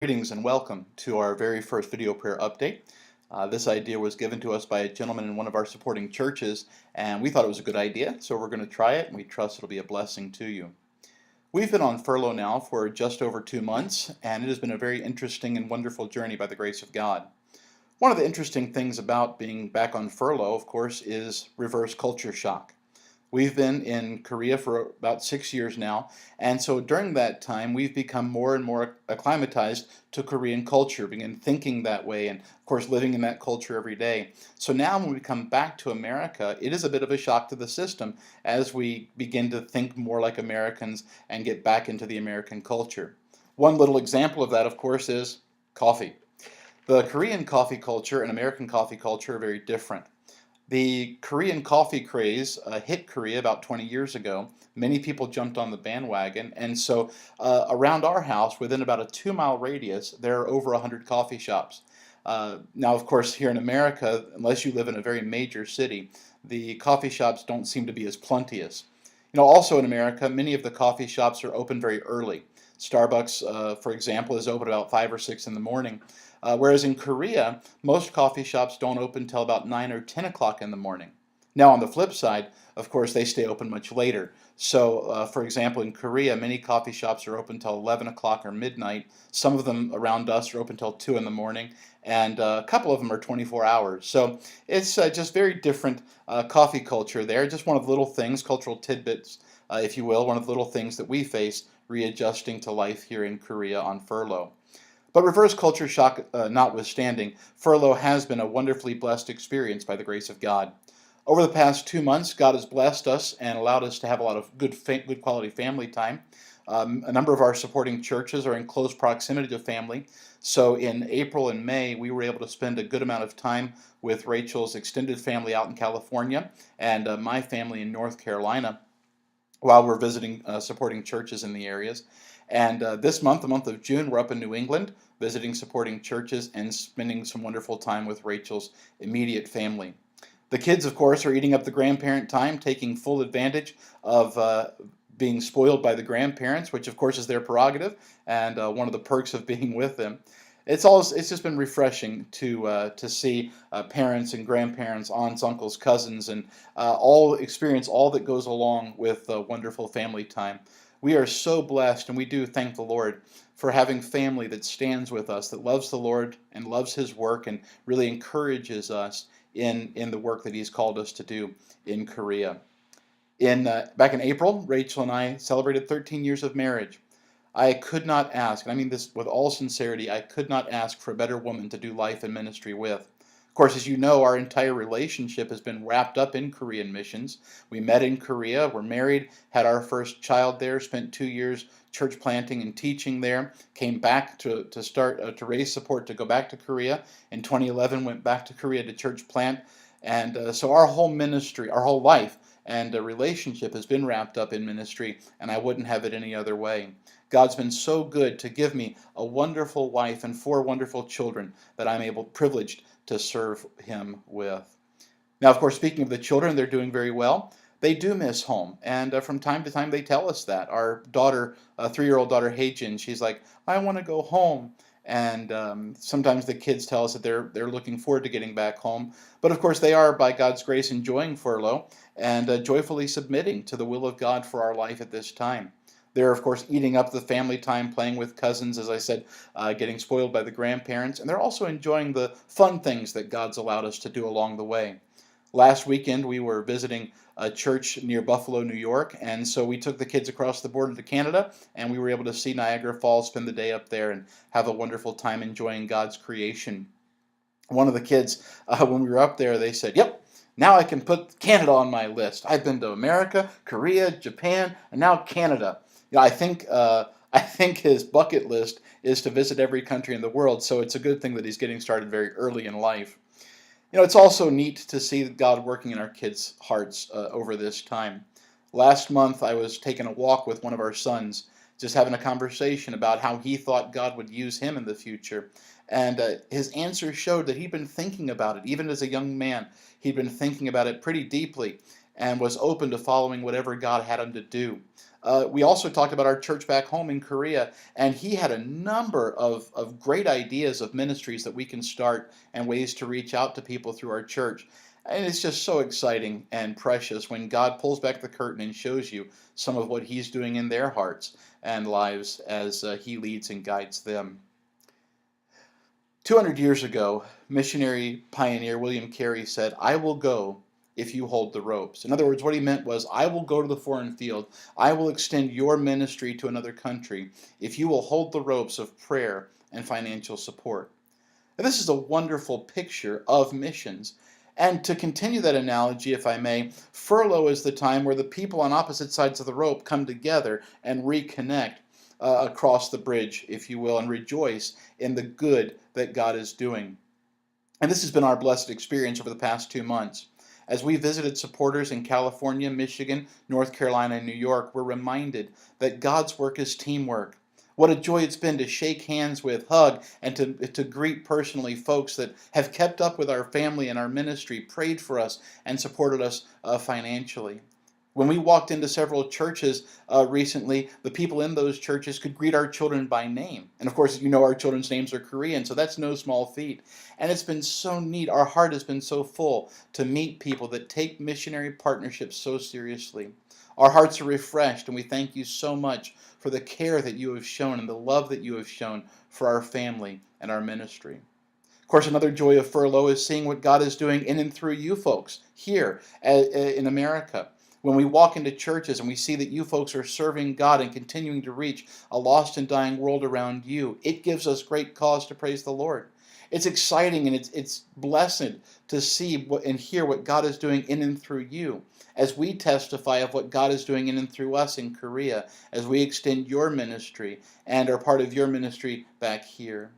Greetings and welcome to our very first video prayer update. This idea was given to us by a gentleman in one of our supporting churches, and we thought it was a good idea, so we're going to try it, and we trust it'll be a blessing to you. We've been on furlough now for just over 2 months, and it has been a very interesting and wonderful journey by the grace of God. One of the interesting things about being back on furlough, of course, is reverse culture shock. We've been in Korea for about 6 years now, and so during that time we've become more and more acclimatized to Korean culture, begin thinking that way, and of course living in that culture every day. So now when we come back to America, it is a bit of a shock to the system as we begin to think more like Americans and get back into the American culture. One little example of that, of course, is coffee. The Korean coffee culture and American coffee culture are very different. The Korean coffee craze hit Korea about 20 years ago. Many people jumped on the bandwagon, and so around our house, within about a 2-mile radius, there are over 100 coffee shops. Now, of course, here in America, unless you live in a very major city, the coffee shops don't seem to be as plenteous. Also in America, many of the coffee shops are open very early. Starbucks, for example, is open about 5 or 6 in the morning. Whereas in Korea, most coffee shops don't open till about 9 or 10 o'clock in the morning. Now, on the flip side, of course, they stay open much later. So, for example, in Korea, many coffee shops are open till 11 o'clock or midnight. Some of them around us are open till 2 in the morning, and a couple of them are 24 hours. So it's just very different coffee culture there. Just one of the little things, cultural tidbits, if you will, one of the little things that we face readjusting to life here in Korea on furlough. But reverse culture shock notwithstanding, furlough has been a wonderfully blessed experience by the grace of God. Over the past 2 months, God has blessed us and allowed us to have a lot of good quality family time. A number of our supporting churches are in close proximity to family. So in April and May, we were able to spend a good amount of time with Rachel's extended family out in California and my family in North Carolina while we're visiting supporting churches in the areas. And this month, the month of June, we're up in New England visiting supporting churches and spending some wonderful time with Rachel's immediate family. The kids, of course, are eating up the grandparent time, taking full advantage of being spoiled by the grandparents, which of course is their prerogative and one of the perks of being with them. It's just been refreshing to see parents and grandparents, aunts, uncles, cousins, and all experience all that goes along with wonderful family time. We are so blessed, and we do thank the Lord for having family that stands with us, that loves the Lord and loves His work, and really encourages us in the work that He's called us to do in Korea. Back in April, Rachel and I celebrated 13 years of marriage. I could not ask, and I mean this with all sincerity, I could not ask for a better woman to do life and ministry with. Of course, as you know, our entire relationship has been wrapped up in Korean missions. We met in Korea, were married, had our first child there, spent 2 years church planting and teaching there, came back to start to raise support to go back to Korea. In 2011, went back to Korea to church plant. And so our whole ministry, our whole life, and a relationship has been wrapped up in ministry, and I wouldn't have it any other way. God's been so good to give me a wonderful wife and 4 wonderful children that I'm privileged to serve Him with. Now, of course, speaking of the children, they're doing very well. They do miss home, and from time to time they tell us that. Our daughter, a 3-year-old daughter, Heijin, she's like, "I want to go home." And sometimes the kids tell us that they're looking forward to getting back home. But of course, they are, by God's grace, enjoying furlough and joyfully submitting to the will of God for our life at this time. They're, of course, eating up the family time, playing with cousins, as I said, getting spoiled by the grandparents, and they're also enjoying the fun things that God's allowed us to do along the way. Last weekend, we were visiting a church near Buffalo, New York, and so we took the kids across the border to Canada, and we were able to see Niagara Falls, spend the day up there, and have a wonderful time enjoying God's creation. One of the kids, when we were up there, they said, "Yep, now I can put Canada on my list. I've been to America, Korea, Japan, and now Canada." I think his bucket list is to visit every country in the world, so it's a good thing that he's getting started very early in life. It's also neat to see God working in our kids' hearts over this time. Last month, I was taking a walk with one of our sons, just having a conversation about how he thought God would use him in the future. And his answer showed that he'd been thinking about it, even as a young man. He'd been thinking about it pretty deeply and was open to following whatever God had him to do. We also talked about our church back home in Korea, and he had a number of great ideas of ministries that we can start and ways to reach out to people through our church. And it's just so exciting and precious when God pulls back the curtain and shows you some of what he's doing in their hearts and lives as he leads and guides them. 200 years ago, missionary pioneer William Carey said, "I will go if you hold the ropes." In other words, what he meant was, I will go to the foreign field. I will extend your ministry to another country if you will hold the ropes of prayer and financial support. And this is a wonderful picture of missions. And to continue that analogy, if I may, furlough is the time where the people on opposite sides of the rope come together and reconnect across the bridge, if you will, and rejoice in the good that God is doing. And this has been our blessed experience over the past 2 months. As we visited supporters in California, Michigan, North Carolina, and New York, we're reminded that God's work is teamwork. What a joy it's been to shake hands with, hug, and to greet personally folks that have kept up with our family and our ministry, prayed for us, and supported us financially. When we walked into several churches recently, the people in those churches could greet our children by name. And of course, you know our children's names are Korean, so that's no small feat. And it's been so neat. Our heart has been so full to meet people that take missionary partnerships so seriously. Our hearts are refreshed, and we thank you so much for the care that you have shown and the love that you have shown for our family and our ministry. Of course, another joy of furlough is seeing what God is doing in and through you folks here in America. When we walk into churches and we see that you folks are serving God and continuing to reach a lost and dying world around you, it gives us great cause to praise the Lord. It's exciting and it's blessed to see and hear what God is doing in and through you as we testify of what God is doing in and through us in Korea, as we extend your ministry and are part of your ministry back here.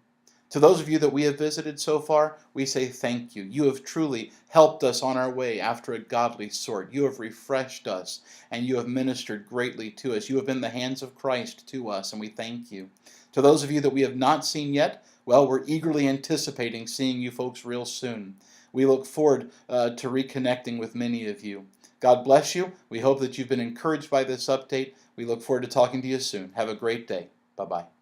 To those of you that we have visited so far, we say thank you. You have truly helped us on our way after a godly sort. You have refreshed us, and you have ministered greatly to us. You have been the hands of Christ to us, and we thank you. To those of you that we have not seen yet, well, we're eagerly anticipating seeing you folks real soon. We look forward to reconnecting with many of you. God bless you. We hope that you've been encouraged by this update. We look forward to talking to you soon. Have a great day. Bye-bye.